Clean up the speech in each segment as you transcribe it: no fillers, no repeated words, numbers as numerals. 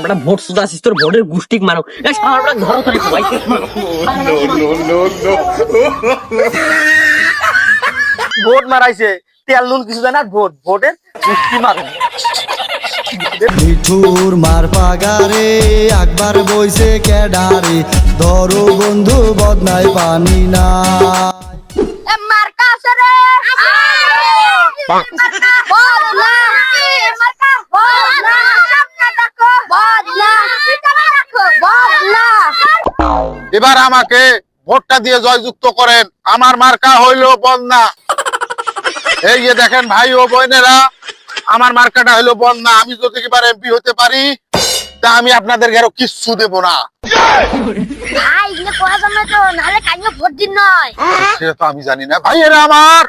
বেটা ভোট সুদা আসিস তোর ভোটের গুষ্টিক মারো ধরো তোর ভাই ভোট মারাইছে তেল নুন কিছু জানা ভোটের গুষ্টি মারো মিঠুর মার পাগারে একবার বইছে ক্যাডারে ধরো বন্ধু বদনাই পানি না মার্কা আছে রে মার্কা বদলা মার্কা বদলা সামনে দেখো বদলা পিছনে দেখো বদলা এবার আমাকে ভোটটা দিয়ে জয়যুক্ত করেন। আমার মার্কা হইলো বন্যা। এই যে দেখেন ভাই ও বোনেরা, আমার মার্কাটা হইলো বন্যা। আমি যদি এবার এমপি হতে পারি তা আমি আপনাদেরকে আরো কিচ্ছু দেব না। ভাই এগুলো করা যাবে তো, নাহলে কাইও ভোট দিন নয়। সেটা তো আমি জানি না ভাইয়েরা আমার।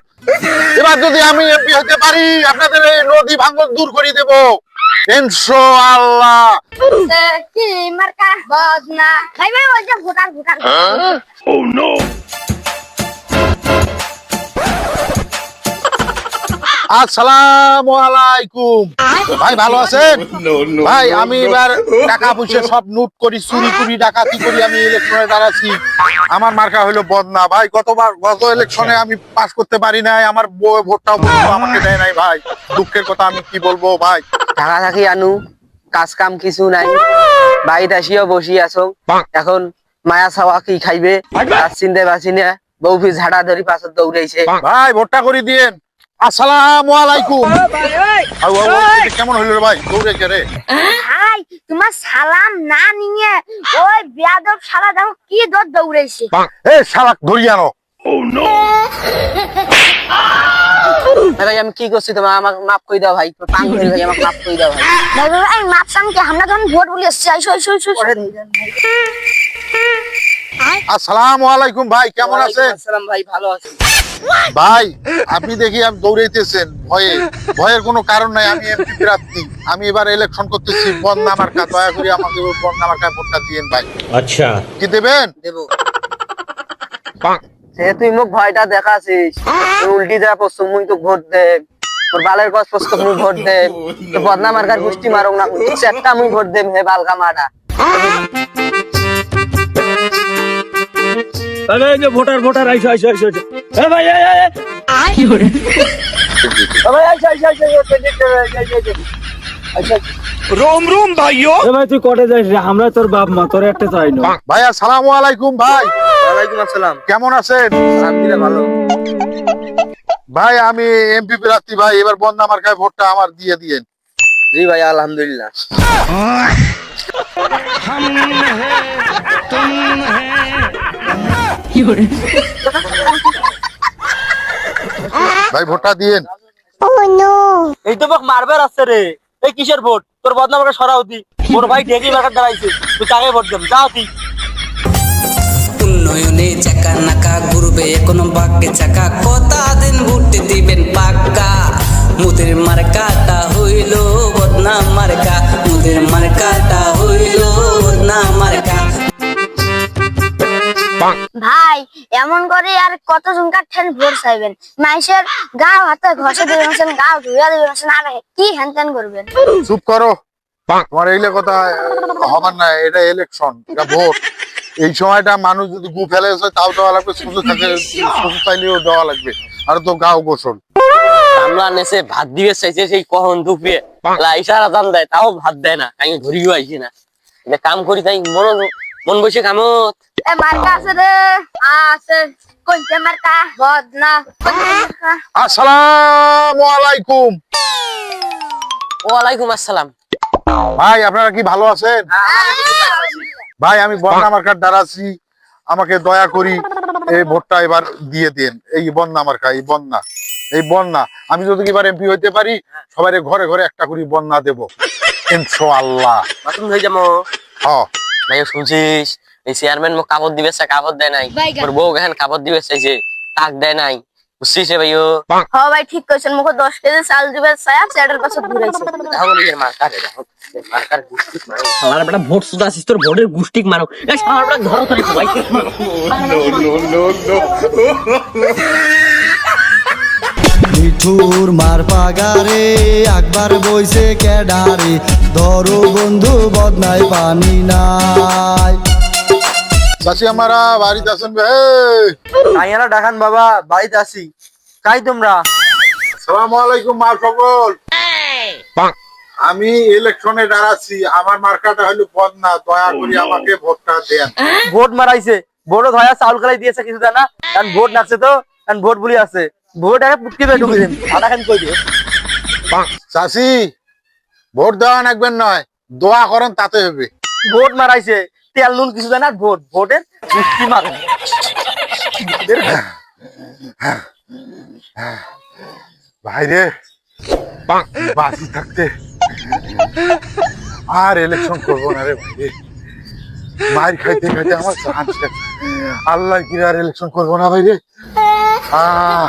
এবার যদি আমি এমপি হতে পারি আপনাদের এই নদী ভাঙন দূর করে দেব ইনশাআল্লাহ। কি মার্কা বদলা ভাই ভাই ওই যে ভোটার ভোটার ও নো। আসসালামু আলাইকুম ভাই, ভালো আছেন ভাই? আমি এবার টাকা পয়সা সব নোট করি, চুরি করি, ডাকাতি করি, আমি ইলেকশনে দাঁড়াচ্ছি। আমার মার্কা হলো বদনা ভাই। গত ইলেকশনে আমি পাস করতে পারি নাই, আমার বউ ভোটটাও আমাকে দেয় নাই ভাই। দুঃখের কথা আমি কি বলবো ভাই। ঢাকা থাকি আনু কাজ কাম কিছু নাই, বাড়িতে আসিও বসি আছো। এখন মায়া ছাওয়া কি খাইবে তার চিন্তায় বাঁচি না, বউ ফি ঝাড়া ধরি পাছত দৌড়াইছে। ভাই ভোটটা করে দিয়েন। আসসালামু আলাইকুম। কেমন হইল রে ভাই? দৌড়েছে রে ভাই তোমার সালাম না নিয়ে ওই বেয়াদব শালা দেখো কি দৌড়াইছে। এ শালাক ধরিয়ে আনো। ভাই আমি কি করছি, তোমার আমাকে মাফ করে দাও ভাই, পাং ধরি ভাই, আমাকে মাফ করে দাও ভাই। ভাই ভাই এই মাপ সামকে আমরা যখন ভোট বলে এসেছি আইসো আইসো আইসো আসসালামু আলাইকুম ভাই, কেমন আছেন? আসসালাম ভাই, ভালো আছি ভাই। আপনি দেখি আমি দৌড়াইতেছেন ভয়ে। ভয়ের কোনো কারণ নাই, আমি এমপি প্রার্থী। আমি এবার ইলেকশন করতেছি বন্যা মার্কা। দয়া করে আমাকে বন্যা মার্কায় ভোটটা দিয়েন ভাই। আচ্ছা কি দেবেন? দেবো। সে তুই মুখ ভয়টা দেখাছিস, তুই উল্টি যা পড়ছো মুই তো ভোট দে, তোর বালের কস পস্ত মুই ভোট দে, তো বদনা মার্কার গোষ্ঠী মারুক না, একটা মুই ভোট দেম হে বালকা মারা। ভোটার ভোটার আইসো আইসো আইসো ভাই ভাই रोम रोम भाइयों। ভাই তুই কটে যাইস রে, আমরা তোর বাপ মা, তোর একটা চাই না। ভাই আসসালামু আলাইকুম ভাই, ওয়ালাইকুম আসসালাম। কেমন আছেন? আলহামদুলিল্লাহ ভালো। ভাই আমি এমপি প্রার্থী ভাই, এবার বন্যা মার্কায় ভোটটা আমার দিয়ে দিয়েন। জি ভাই আলহামদুলিল্লাহ। ভাই ভোটটা দিয়েন। এই তো মোক মারবার আছে রে, এই কিসের ভোট? তোর বদনা মার্কা সরাও দি, মোর ভাই ঢেকি মার্কা দাঁড়াইছে, তুই তাকে ভোট দেম, যাও তুই। উন্নয়নে চাকা নাকা ঘুরবে কোনো বাক্যে চাকা, কতা দিন ভুটতে দিবেন পাক্কা। মুদের মার্কাটা হইল বদনা মার্কা, মুদের মার্কাটা হইল বদনা মার্কা। ভাই এমন করে আর কত জনকার ঠেন ভোট চাইবেন? মাইসের গাও হাতে ঘষে দিবেন, গাও ধুইয়া দিবেন, আর কি হ্যান ত্যান করবেন? চুপ করো, তোমার এইলে কথা হবার না। এটা ইলেকশন, এটা ভোট। এই সময়টা মানুষ যদি গু ফেলে তাও দেওয়া লাগবে, সুযোগ থাকে সুযোগ চাইলেও দেওয়া লাগবে। আর তো গাও গোসল। আমরা নেছে ভাত দিবে চাইছে, সেই কখন দুপুরে ইশারা দাম দেয়, তাও ভাত দেয় না, আমি ধরিও আইছি না। এটা কাম করি তাই মন বসে কামত। এ মার্কা আছে রে, আছে কোনটা মার্কা? বদনা। আসসালামু আলাইকুম। ওয়ালাইকুম আসসালাম। ভাই আপনারা কি ভালো আছেন? ভাই আমি বন্যা মার্কার দাঁড়াচ্ছি, আমাকে দয়া করি এই ভোটটা এবার দিয়ে দেন। এই বন্যা মার্কা, এই বন্যা আমি যদি এবার এমপি হইতে পারি সবাই ঘরে ঘরে একটা করে বন্যা দেব ইনশাআল্লাহ। বাথরুম হয়ে যাবো। হ্যাঁ ভাই শুনছিস এই চেয়ারম্যান মোক কাপড় দিবে, কাপড় দেয় নাই, ওর বউ এখন কাপড় দিবে চাইছে, তাক দেয় নাই, বুঝছিস ভাইও? হ্যাঁ ভাই ঠিক কইছেন, মুখে 10 কেজি চাল দিবে ছায়া সেটার পাশে ঘুরাইছে। আমার বেটা ভোট সুদা আসিস তোর ভোটের গুষ্টিক মারো ধরো তোর ভাই No, no, no, no. মিঠুর মার পাগারে একবার বইছে ক্যাডারে ধরো বন্ধু বদনাই পানি নাই। চাচি আমারা বাড়িতে আছেন বে? আইয়ারা ডাকান বাবা, বাড়িতে আছি। কাই তোমরা? সালাম আলাইকুম মা সকল। আমি ইলেকশনে দাঁড়াচ্ছি, আমার মার্কাটা হলো বদনা, দয়া করে আমাকে ভোটটা দেন। ভোট মারাইছে, ভোটও ধয়া চাউল কালাই দিয়েছে কিছু জানা, কারণ ভোট নাচছে তো, কারণ ভোট বলি আছে। ভোট আগে পুটকি বের ঢুকে দেন, আটা খান কই দিয়ে। চাচি ভোট দেওয়া নাকবেন নয়, দোয়া করেন তাতে হবে। ভোট মারাইছে, তেল নুন কিছু জানা, ভোট ভোটের কি মারে। ভাইরে বাঁচি থাকতে আর ইলেকশন করবো না রে ভাইরে, মার খাইতে খাইতে আমার জান শেষ। আল্লাহ কি আর ইলেকশন করবো না ভাইরে। আহ